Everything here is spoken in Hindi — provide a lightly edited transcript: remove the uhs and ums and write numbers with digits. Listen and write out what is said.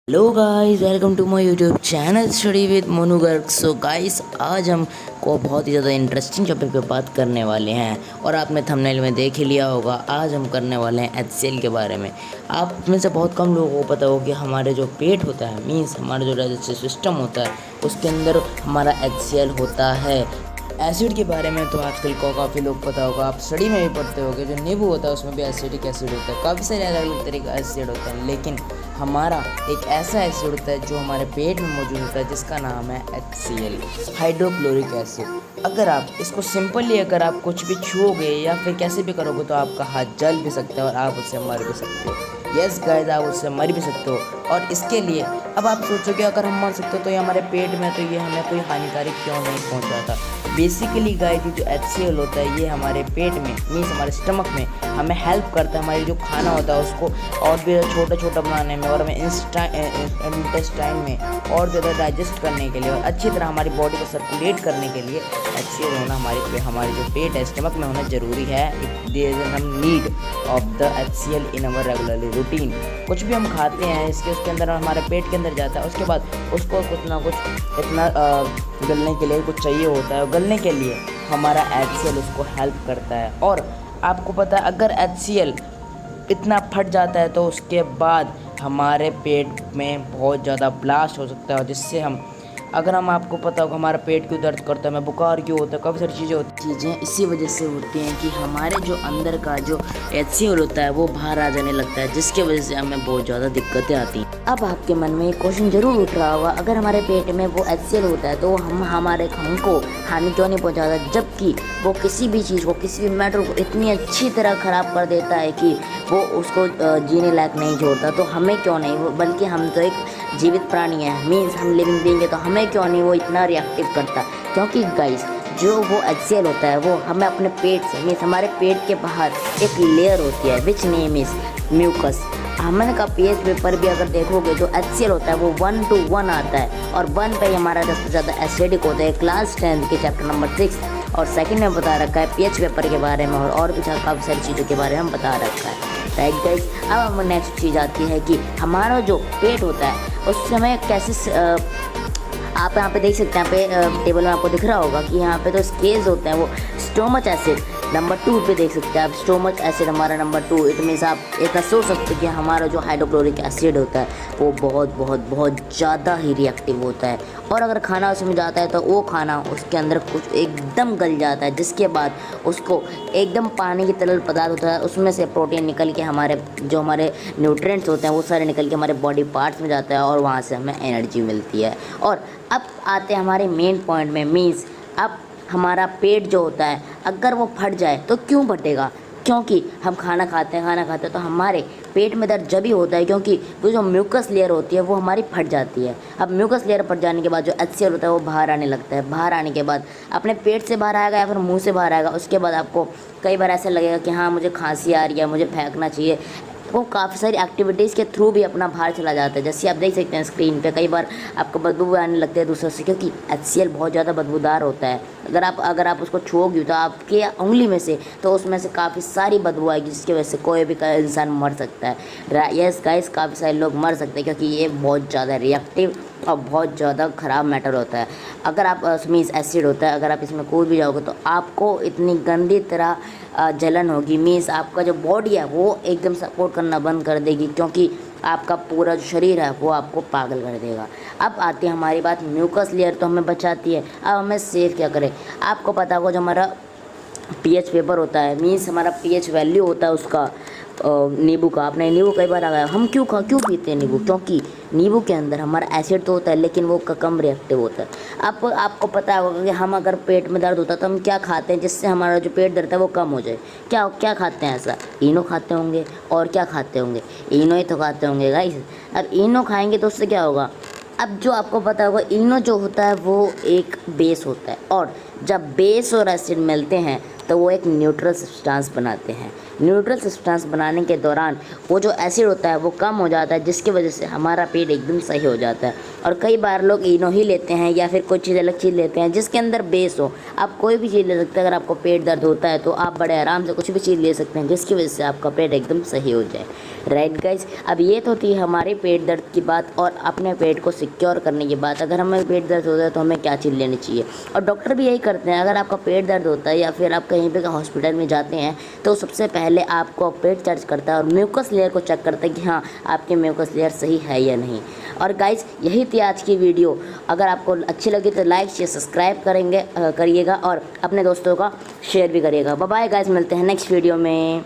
Hello guys, welcome to my YouTube channel study with Monu Garg. So guys, आज हम को बहुत ही ज़्यादा इंटरेस्टिंग टॉपिक पे बात करने वाले हैं और आपने थंबनेल में देख ही लिया होगा। आज हम करने वाले हैं HCl के बारे में। आप में से बहुत कम लोगों को पता होगा कि हमारे जो पेट होता है, मीन्स हमारा जो डाइजेस्टिव सिस्टम होता है, उसके अंदर हमारा HCl होता है। एसिड के बारे में तो आजकल को काफ़ी लोग पता होगा, आप स्टडी में भी पढ़ते होगे। जो नींबू होता है उसमें भी एसिडिक एसिड होता है, काफ़ी सारे अलग अलग तरीके का एसिड होता है, लेकिन हमारा एक ऐसा एसिड होता है जो हमारे पेट में मौजूद होता है, जिसका नाम है HCl, हाइड्रोक्लोरिक एसिड। अगर आप इसको सिंपली अगर आप कुछ भी छूओगे या फिर कैसे भी करोगे तो आपका हाथ जल भी सकता है और आप उससे मर भी सकते हो। यस गाइस, आप उससे मर भी सकते हो। और इसके लिए अब आप सोचोगे अगर हम मर सकते हो तो ये हमारे पेट में, तो ये हमें कोई हानिकारक क्यों नहीं पहुंचाता। बेसिकली गाइस, ये जो HCl होता है ये हमारे पेट में, मीन्स हमारे स्टमक में हमें हेल्प करता है। हमारी जो खाना होता है उसको और भी छोटा छोटा बनाने में और हमें इंटेस्टाइन में और ज़्यादा डाइजेस्ट करने के लिए और अच्छी तरह हमारी बॉडी को सर्कुलेट करने के लिए HCl होना हमारे जो पेट है, स्टमक में होना ज़रूरी है। There is some need of the HCl in our regularly routine. कुछ भी हम खाते हैं उसके अंदर हमारे पेट के अंदर जाता है, उसके बाद उसको कुछ ना कुछ इतना गलने के लिए कुछ चाहिए होता है। गलने के लिए हमारा HCl उसको हेल्प करता है। और आपको पता है अगर HCl इतना फट जाता है तो उसके बाद हमारे पेट में बहुत ज़्यादा ब्लास्ट हो सकता है, जिससे हम आपको पता होगा हमारा पेट क्यों दर्द करता है, हमें बुखार क्यों होता है, काफ़ी सारी चीज़ें चीज़ें इसी वजह से होती हैं कि हमारे जो अंदर का जो HCl होता है वो बाहर आ जाने लगता है, जिसके वजह से हमें बहुत ज़्यादा दिक्कतें आती हैं। अब आपके मन में एक क्वेश्चन जरूर उठ रहा होगा, अगर हमारे पेट में वो HCl होता है तो हमको हानि क्यों नहीं पहुँचाता, जबकि वो किसी भी चीज़ को, किसी भी मैटर को इतनी अच्छी तरह ख़राब कर देता है कि वो उसको जीने लायक नहीं छोड़ता। तो हमें क्यों नहीं, वो बल्कि हम तो एक जीवित प्राणी है, मीन्स हम लिविंग बीइंग है, तो हमें क्यों नहीं वो इतना रिएक्टिव करता। क्योंकि गाइस, जो वो HCl होता है वो हमें अपने पेट से, मीन्स हमारे पेट के बाहर एक लेयर होती है विच नेम इज म्यूकस। हमने का पेज पेपर भी अगर देखोगे जो HCl होता है वो 1 to 1 आता है और 1 पे हमारा सबसे ज़्यादा एसिडिक होता है। क्लास 10 के चैप्टर नंबर 6 और सेकंड में बता रखा है पीएच पेपर के बारे में और भी काफ़ी सारी चीज़ों के बारे में बता रखा है। राइट गाइस, अब हम नेक्स्ट चीज़ आती है कि हमारा जो पेट होता है उस समय कैसे आप यहाँ पे देख सकते हैं, यहाँ पे टेबल में आपको दिख रहा होगा कि यहाँ पे तो स्केल्स होते हैं, वो स्टोमच एसिड नंबर 2 पे देख सकते हैं आप। स्टोमच एसिड हमारा नंबर 2, इट मीन्स आप इतना सोच सकते हैं कि हमारा जो हाइड्रोक्लोरिक एसिड होता है वो बहुत बहुत बहुत ज़्यादा ही रिएक्टिव होता है। और अगर खाना उसमें जाता है तो वो खाना उसके अंदर कुछ एकदम गल जाता है, जिसके बाद उसको एकदम पानी की तरल पदार्थ होता है, उसमें से प्रोटीन निकल के हमारे न्यूट्रिएंट्स होते हैं वो सारे निकल के हमारे बॉडी पार्ट्स में जाता है और वहाँ से हमें एनर्जी मिलती है। और अब आते हैं हमारे मेन पॉइंट में, मीन्स अब हमारा पेट जो होता है अगर वो फट जाए तो क्यों फटेगा, क्योंकि हम खाना खाते हैं तो हमारे पेट में दर्द जब भी होता है क्योंकि वो जो म्यूकस लेयर होती है वो हमारी फट जाती है। अब म्यूकस लेयर फट जाने के बाद जो HCl होता है वो बाहर आने लगता है। बाहर आने के बाद अपने पेट से बाहर आएगा या फिर मुंह से बाहर आएगा। उसके बाद आपको कई बार ऐसा लगेगा कि हाँ मुझे खांसी आ रही है, मुझे फेंकना चाहिए। वो काफ़ी सारी एक्टिविटीज़ के थ्रू भी अपना बाहर चला जाता है। जैसे आप देख सकते हैं स्क्रीन पे कई बार आपको बदबू आने लगती है दूसरों से, क्योंकि HCl बहुत ज़्यादा बदबूदार होता है। अगर आप उसको छुओगे तो आपके उंगली में से तो उसमें से काफ़ी सारी बदबू आएगी, जिसकी वजह से कोई भी इंसान मर सकता है। यस गाइस, काफ़ी सारे लोग मर सकते हैं क्योंकि ये बहुत ज़्यादा रिएक्टिव और बहुत ज़्यादा ख़राब मैटर होता है। अगर आप मीन्स एसिड होता है, अगर आप इसमें कूद भी जाओगे तो आपको इतनी गंदी तरह जलन होगी, मीन्स आपका जो बॉडी है वो एकदम सपोर्ट करना बंद कर देगी, क्योंकि आपका पूरा जो शरीर है वो आपको पागल कर देगा। अब आती है हमारी बात, म्यूकस लेयर तो हमें बचाती है, अब हमें सेव क्या करें। आपको पता होगा जो हमारा पीएच पेपर होता है, मीन्स हमारा पीएच वैल्यू होता है उसका नींबू का। आपने नींबू कई बार आ गया, हम क्यों पीते हैं नींबू, क्योंकि नींबू के अंदर हमारा एसिड तो होता है लेकिन वो कम रिएक्टिव होता है। आपको पता होगा कि हम अगर पेट में दर्द होता है तो हम क्या खाते हैं जिससे हमारा जो पेट दर्द है वो कम हो जाए। क्या खाते हैं ऐसा, इनो खाते होंगे। और क्या खाते होंगे, इनो ही तो खाते होंगे गाइस। अब इनो खाएंगे तो उससे क्या होगा, अब जो आपको पता होगा इनो जो होता है वो एक बेस होता है, और जब बेस और एसिड मिलते हैं तो वो एक न्यूट्रल सब्सटेंस बनाते हैं। न्यूट्रल सब्सटेंस बनाने के दौरान वो जो एसिड होता है वो कम हो जाता है, जिसकी वजह से हमारा पेट एकदम सही हो जाता है। और कई बार लोग इनो ही लेते हैं या फिर कोई चीज़ अलग चीज़ लेते हैं जिसके अंदर बेस हो। आप कोई भी चीज़ ले सकते हैं। अगर आपको पेट दर्द होता है तो आप बड़े आराम से कुछ भी चीज़ ले सकते हैं जिसकी वजह से आपका पेट एकदम सही हो जाए। राइट गाइस, अब ये तो थी हमारे पेट दर्द की बात और अपने पेट को सिक्योर करने की बात। अगर हमें पेट दर्द होता है तो हमें क्या चीज़ लेनी चाहिए, और डॉक्टर भी यही करते हैं। अगर आपका पेट दर्द होता है या फिर आप कहीं पे हॉस्पिटल में जाते हैं तो सबसे पहले आपको पेट सर्च करता है और म्यूकस लेयर को चेक करता है कि हाँ आपकी म्यूकस लेयर सही है या नहीं। और गाइस यही थी आज की वीडियो। अगर आपको अच्छी लगी तो लाइक शेयर सब्सक्राइब करिएगा और अपने दोस्तों का शेयर भी करिएगा। बाय बाय गाइस, मिलते हैं नेक्स्ट वीडियो में।